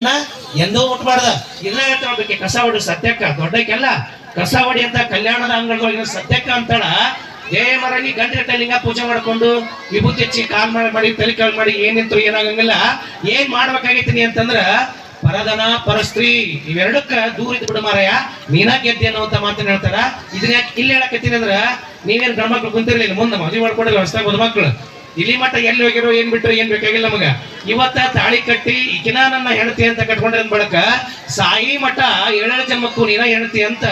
ಎಂದೋ ಮುಟ್ಬಾರ್ದ ಇಲ್ಲ ಹೇಳ್ತಾಳ್ಬೇಕೆ ಕಸ ಹೊಡಿ ಸತ್ಯಕ್ಕ ದೊಡ್ಡಕ್ಕೆಲ್ಲ ಕಸ ಹೊಡಿ ಅಂತ ಕಲ್ಯಾಣದ ಅಂಗಳದೊಳಗಿನ ಸತ್ಯಕ್ಕ ಅಂತಾಳ ಮರಳಿ ಗಂಟೆ ಲಿಂಗ ಪೂಜೆ ಮಾಡ್ಕೊಂಡು ವಿಭೂತಿ ಹಚ್ಚಿ ಕಾಲ್ ಮಾಡಿ ತಲೆ ಕಾಲ್ ಮಾಡಿ ಏನಿಂತು ಏನಾಗಂಗಿಲ್ಲ ಏನ್ ಮಾಡ್ಬೇಕಾಗೈತಿ ಅಂತಂದ್ರ ಪರದನ ಪರಸ್ತ್ರೀ ಇವೆರಡಕ್ಕ ದೂರ ಇದ್ ಬಿಡು ಮಾರಾಯ ನೀನಾ ಗೆದ್ದಿ ಅನ್ನುವಂತ ಮಾತನ್ನ ಹೇಳ್ತಾರ ಇದನ್ನ ಯಾಕೆ ಇಲ್ಲಿ ಹೇಳಕತ್ತೀನಿ ಅಂದ್ರ ನೀವೇನ್ ಗಂಡ್ಮಕ್ಳು ಕುಂತಿರ್ಲಿಲ್ಲ ಮುಂದೆ ಮದುವೆ ಮಾಡ್ಕೊಡಿಲ್ಲ ಹೊಸದಾಗ ಮದುಮಕ್ಳು ಇಲ್ಲಿ ಮಟ್ಟ ಎಲ್ಲಿ ಹೋಗಿರೋ ಏನ್ ಬಿಟ್ರು ಏನ್ ಬೇಕಾಗಿಲ್ಲ ನಮಗ ಇವತ್ತ ತಾಳಿ ಕಟ್ಟಿ ಈಗಿನ ನನ್ನ ಹೆಣತಿ ಅಂತ ಕಟ್ಕೊಂಡ್ರ ಬಳಕ ಸಾಯಿ ಮಠ ಏಳೇಳು ಜನ್ಮಕ್ಕೂ ನೀನ ಹೆಣತಿ ಅಂತ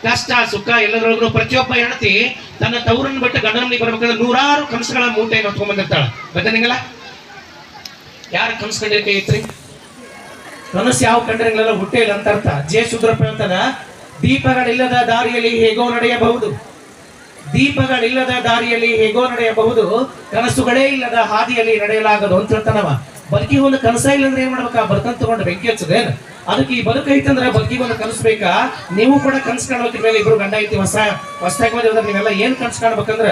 ಕಷ್ಟ ಸುಖ ಎಲ್ಲದ್ರೊಳಗೂ ಪ್ರತಿಯೊಬ್ಬ ಹೆಣತಿ ತನ್ನ ತವರನ್ನ ಬಿಟ್ಟು ಗಂಡನ ಮನೆಗೆ ಬರ್ಬೇಕಂದ್ರೆ ನೂರಾರು ಕನಸುಗಳ ಮೂಟೆ ಹೊತ್ಕೊಂಡ್ ಬಂದಿರ್ತಾಳ ಗೊತ್ತನಿಂಗಲ್ಲ ಯಾರ ಕನಸು ಕಂಡಿರ್ಕೈ ಐತ್ರಿ ಕನಸು ಯಾವ ಕಂಡ್ರಂಗಿಲ್ಲ ಹುಟ್ಟೆ ಇಲ್ಲ ಅಂತ ಅರ್ಥ ಜೆ ಶುದ್ರಪ್ಪ ಅಂತಾನ ದೀಪಗಳಿಲ್ಲದ ದಾರಿಯಲ್ಲಿ ಹೇಗೋ ನಡೆಯಬಹುದು ದೀಪಗಳಿಲ್ಲದ ದಾರಿಯಲ್ಲಿ ಹೇಗೋ ನಡೆಯಬಹುದು ಕನಸುಗಳೇ ಇಲ್ಲದ ಹಾದಿಯಲ್ಲಿ ನಡೆಯಲಾಗದು ಅಂತ ಹೇಳ್ತಾನವ ಬದುಕಿಗೆ ಒಂದು ಕನಸ ಇಲ್ಲ ಅಂದ್ರೆ ಏನ್ ಮಾಡ್ಬೇಕಾ ಬದುಕಂತ ತಗೊಂಡು ಬೆಂಕಿ ಹಚ್ಚದೇನು ಅದಕ್ಕೆ ಈ ಬದುಕು ಐತಂದ್ರೆ ಬದುಕಿಗೆ ಒಂದು ಕನಸು ಬೇಕಾ ನೀವು ಕೂಡ ಕನಸು ಕಾಣ್ಬೇಕ್ರಿ ಮೇಲೆ ಇಬ್ರು ಗಂಡ ಐತಿ ಹೊಸದಾಗಿ ಬಂದಿರೋದ್ರ ನೀವೆಲ್ಲ ಏನ್ ಕನಸು ಕಾಣ್ಬೇಕಂದ್ರ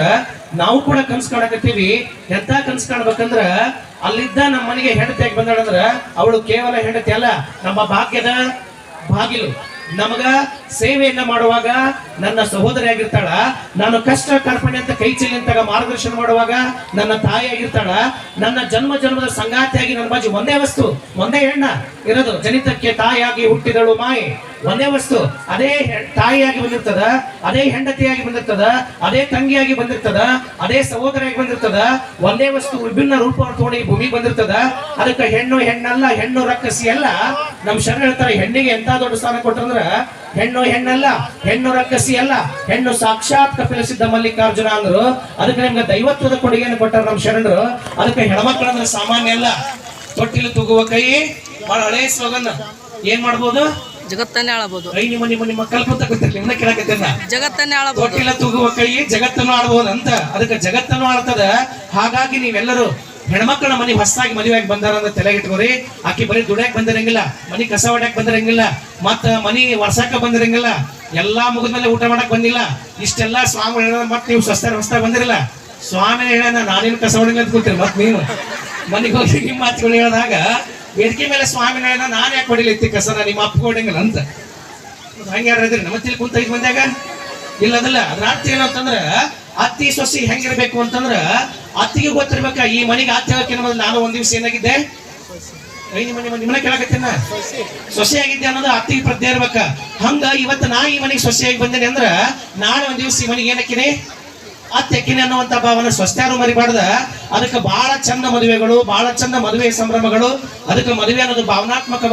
ನಾವು ಕೂಡ ಕನಸು ಕಾಣಕತ್ತೀವಿ ಎಂತ ಕನಸು ಕಾಣ್ಬೇಕಂದ್ರ ಅಲ್ಲಿದ್ದ ನಮ್ಮ ಮನೆಗೆ ಹೆಂಡತಿಯಾಗಿ ಬಂದಾಳಂದ್ರ ಅವಳು ಕೇವಲ ಹೆಂಡತಿ ಅಲ್ಲ ನಮ್ಮ ಭಾಗ್ಯದ ಬಾಗಿಲು ನಮಗ ಸೇವೆಯನ್ನ ಮಾಡುವಾಗ ನನ್ನ ಸಹೋದರಿಯಾಗಿರ್ತಾಳ ನಾನು ಕಷ್ಟ ಕಾರ್ಪಣೆ ಅಂತ ಕೈ ಚೆಲ್ಲಿಂತಾಗ ಮಾರ್ಗದರ್ಶನ ಮಾಡುವಾಗ ನನ್ನ ತಾಯಿಯಾಗಿರ್ತಾಳ ನನ್ನ ಜನ್ಮ ಜನ್ಮದ ಸಂಗಾತಿಯಾಗಿ ನನ್ನ ಬಾಜು ಒಂದೇ ವಸ್ತು ಒಂದೇ ಹೆಣ್ಣ ಇರೋದು ಜನಿತಕ್ಕೆ ತಾಯಿಯಾಗಿ ಹುಟ್ಟಿದಳು ಮಾಯೆ ಒಂದೇ ವಸ್ತು ಅದೇ ತಾಯಿಯಾಗಿ ಬಂದಿರ್ತದ ಅದೇ ಹೆಂಡತಿಯಾಗಿ ಬಂದಿರ್ತದ ಅದೇ ತಂಗಿಯಾಗಿ ಬಂದಿರ್ತದ ಅದೇ ಸಹೋದರಿಯಾಗಿ ಬಂದಿರ್ತದ ಒಂದೇ ವಸ್ತು ವಿಭಿನ್ನ ರೂಪ ತೋಡಿ ಭೂಮಿಗೆ ಬಂದಿರ್ತದ ಅದಕ್ಕೆ ಹೆಣ್ಣು ಹೆಣ್ಣಲ್ಲ ಹೆಣ್ಣು ರಕ್ಕಸಿ ಅಲ್ಲ ನಮ್ ಶರಣ ಹೇಳ್ತಾರೆ ಹೆಣ್ಣಿಗೆ ಎಂತ ದೊಡ್ಡ ಸ್ಥಾನ ಕೊಟ್ಟಂದ್ರ ಹೆಣ್ಣು ಹೆಣ್ಣಲ್ಲ ಹೆಣ್ಣು ರಕ್ಕಸಿ ಅಲ್ಲ ಹೆಣ್ಣು ಸಾಕ್ಷಾತ್ ಕಪಿಲ ಸಿದ್ಧ ಮಲ್ಲಿಕಾರ್ಜುನ ಅಂದ್ರು ಅದಕ್ಕೆ ನಿಮ್ಗೆ ದೈವತ್ವದ ಕೊಡುಗೆಯನ್ನು ಕೊಟ್ಟಾರ ನಮ್ ಶರಣರು ಅದಕ್ಕೆ ಹೆಣ್ಮಕ್ಳಂದ್ರೆ ಸಾಮಾನ್ಯ ಅಲ್ಲ ತೊಟ್ಟಿಲು ತೂಗುವ ಕೈ ಬಹಳ ಹಳೆ ಸ್ಲೋಗನ್ ಏನ್ ಮಾಡ್ಬೋದು ಜಗತ್ತನ್ನೇ ಆಳಬಹುದು ಕೈ ನಿಮ್ಮ ಕಲ್ಪತ ಗೊತ್ತಿರ್ಲಿ ನಿಮ್ಮನ್ನ ಕೇಳಕತ್ತೇನ ಜಗತ್ತನ್ನೇ ಆಳಬಹುದು ತೊಟ್ಟಿಲ ತೂಗುವ ಕೈ ಜಗತ್ತನ್ನು ಆಳ್ಬಹುದು ಅಂತ ಅದಕ್ಕೆ ಜಗತ್ತನ್ನು ಆಳ್ತದ ಹಾಗಾಗಿ ನೀವೆಲ್ಲರೂ ಹೆಣ್ಮಕ್ಳ ಮನೆ ಹೊಸದಾಗಿ ಮದುವೆಯಾಗಿ ಬಂದಾರ ಅಂತ ತಲೆಗಿಟ್ಕೋರಿ ಆಕಿ ಬರೀ ದುಡ್ಯಾಕ್ ಬಂದಿರಂಗಿಲ್ಲ ಮನಿ ಕಸ ಹೊಡ್ಯಾಕ್ ಬಂದಿರಂಗಿಲ್ಲ ಮತ್ತ ಮನಿ ವರ್ಷಾಕ ಬಂದಿರಂಗಿಲ್ಲ ಎಲ್ಲಾ ಮುಗಿದ್ಮೇಲೆ ಊಟ ಮಾಡಕ್ ಬಂದಿಲ್ಲ ಇಷ್ಟೆಲ್ಲಾ ಸ್ವಾಮಿ ಹೇಳ ಮತ್ ನೀವು ಹೊಸ್ತಾಗ ಬಂದಿರಲ್ಲ ಸ್ವಾಮಿ ಹೇಳ ನಾನೇನು ಕಸ ಹೊಡಿಲ್ಲ ಅಂತ ಕೂತೀರಿ ಮತ್ ನೀವು ಮನೆಗೆ ಹೋಗಿ ನಿಮ್ಮ ಮಾತುಗಳು ಹೇಳಿದಾಗ ವೇದಿಕೆ ಮೇಲೆ ಸ್ವಾಮಿ ಹೇಳ ನಾನ್ ಯಾಕೆ ಹೊಡಿಲಿತ್ತಿ ಕಸನ ನಿಮ್ಮ ಅಪ್ಪ ಹೊಡಿಂಗಿಲ್ಲ ಅಂತ ಹಂಗೆ ಯಾರು ಹೇಳಿದ್ರಿ ನಮ್ಮ ತಿಳಿ ಕುಂತ ಐದು ಮಂದ್ಯಾಗ ಇಲ್ಲದಲ್ಲ ಅದ್ರ ಅರ್ಥ ಏನಂತಂದ್ರ ಅತ್ತಿ ಸೊಸಿ ಹೆಂಗಿರ್ಬೇಕು ಅಂತಂದ್ರ ಅತ್ತಿಗೆ ಗೊತ್ತಿರ್ಬೇಕ ಈ ಮನೆಗೆ ಅತ್ತಿ ಹೇಳಕ್ಕೆ ನಾನು ಒಂದ್ ದಿವ್ಸ ಏನಾಗಿದ್ದೆ ನಿಮ್ಮನ್ನ ಕೇಳಕತ್ತೇನ ಸೊಸೆ ಆಗಿದ್ದೆ ಅನ್ನೋದು ಅತ್ತಿಗೆ ಪ್ರಜ್ಞೆ ಇರ್ಬೇಕ ಹಂಗ ಇವತ್ತು ನಾ ಈ ಮನೆಗೆ ಸೊಸೆಯಾಗಿ ಬಂದೇನೆ ಅಂದ್ರ ನಾಳೆ ಒಂದ್ ದಿವ್ಸ ಈ ಮನೆಗೆ ಏನಕ್ಕಿನಿ ಅತ್ತೆಕ್ಕಿನಿ ಅನ್ನುವಂತ ಭಾವನೆ ಸ್ವಸ್ಥ್ಯಾರು ಮರಿಬಾರ್ದ ಅದಕ್ಕೆ ಬಹಳ ಚಂದ ಮದುವೆಗಳು ಬಹಳ ಚಂದ ಮದುವೆ ಸಂಭ್ರಮಗಳು ಅದಕ್ಕೆ ಮದುವೆ ಅನ್ನೋದು ಭಾವನಾತ್ಮಕ